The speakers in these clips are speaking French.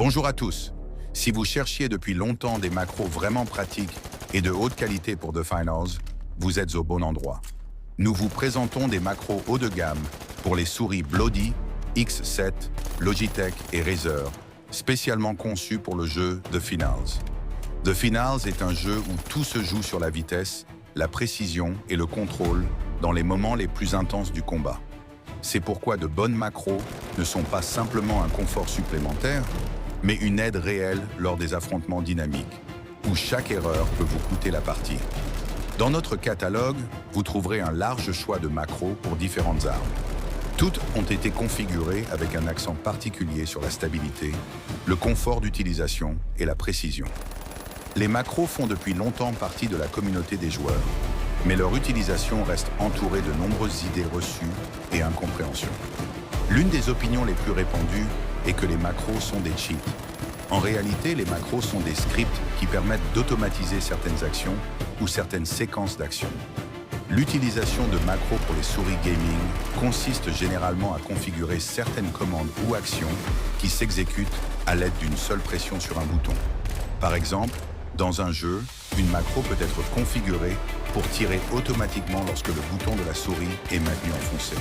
Bonjour à tous. Si vous cherchiez depuis longtemps des macros vraiment pratiques et de haute qualité pour The Finals, vous êtes au bon endroit. Nous vous présentons des macros haut de gamme pour les souris Bloody, X7, Logitech et Razer, spécialement conçus pour le jeu The Finals. The Finals est un jeu où tout se joue sur la vitesse, la précision et le contrôle dans les moments les plus intenses du combat. C'est pourquoi de bonnes macros ne sont pas simplement un confort supplémentaire, mais une aide réelle lors des affrontements dynamiques, où chaque erreur peut vous coûter la partie. Dans notre catalogue, vous trouverez un large choix de macros pour différentes armes. Toutes ont été configurées avec un accent particulier sur la stabilité, le confort d'utilisation et la précision. Les macros font depuis longtemps partie de la communauté des joueurs, mais leur utilisation reste entourée de nombreuses idées reçues et incompréhensions. L'une des opinions les plus répandues est que les macros sont des cheats. En réalité, les macros sont des scripts qui permettent d'automatiser certaines actions ou certaines séquences d'actions. L'utilisation de macros pour les souris gaming consiste généralement à configurer certaines commandes ou actions qui s'exécutent à l'aide d'une seule pression sur un bouton. Par exemple, dans un jeu, une macro peut être configurée pour tirer automatiquement lorsque le bouton de la souris est maintenu enfoncé.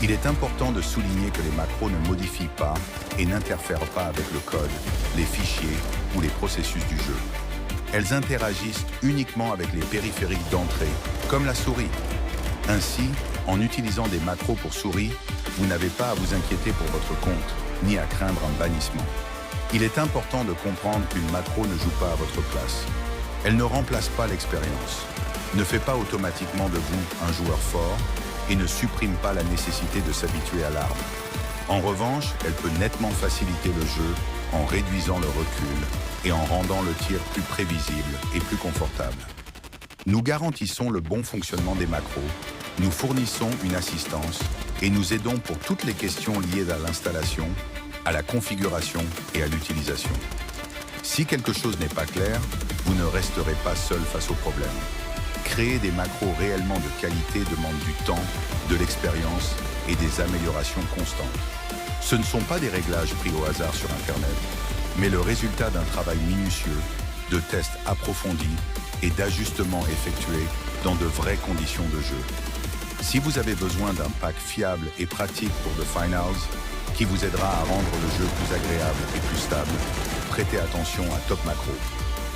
Il est important de souligner que les macros ne modifient pas et n'interfèrent pas avec le code, les fichiers ou les processus du jeu. Elles interagissent uniquement avec les périphériques d'entrée, comme la souris. Ainsi, en utilisant des macros pour souris, vous n'avez pas à vous inquiéter pour votre compte, ni à craindre un bannissement. Il est important de comprendre qu'une macro ne joue pas à votre place. Elle ne remplace pas l'expérience, ne fait pas automatiquement de vous un joueur fort et ne supprime pas la nécessité de s'habituer à l'arme. En revanche, elle peut nettement faciliter le jeu en réduisant le recul et en rendant le tir plus prévisible et plus confortable. Nous garantissons le bon fonctionnement des macros, nous fournissons une assistance et nous aidons pour toutes les questions liées à l'installation, à la configuration et à l'utilisation. Si quelque chose n'est pas clair, vous ne resterez pas seul face au problème. Créer des macros réellement de qualité demande du temps, de l'expérience et des améliorations constantes. Ce ne sont pas des réglages pris au hasard sur Internet, mais le résultat d'un travail minutieux, de tests approfondis et d'ajustements effectués dans de vraies conditions de jeu. Si vous avez besoin d'un pack fiable et pratique pour The Finals, qui vous aidera à rendre le jeu plus agréable et plus stable, prêtez attention à Top Macro.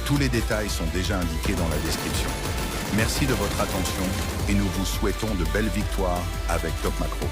Tous les détails sont déjà indiqués dans la description. Merci de votre attention et nous vous souhaitons de belles victoires avec Top Macro.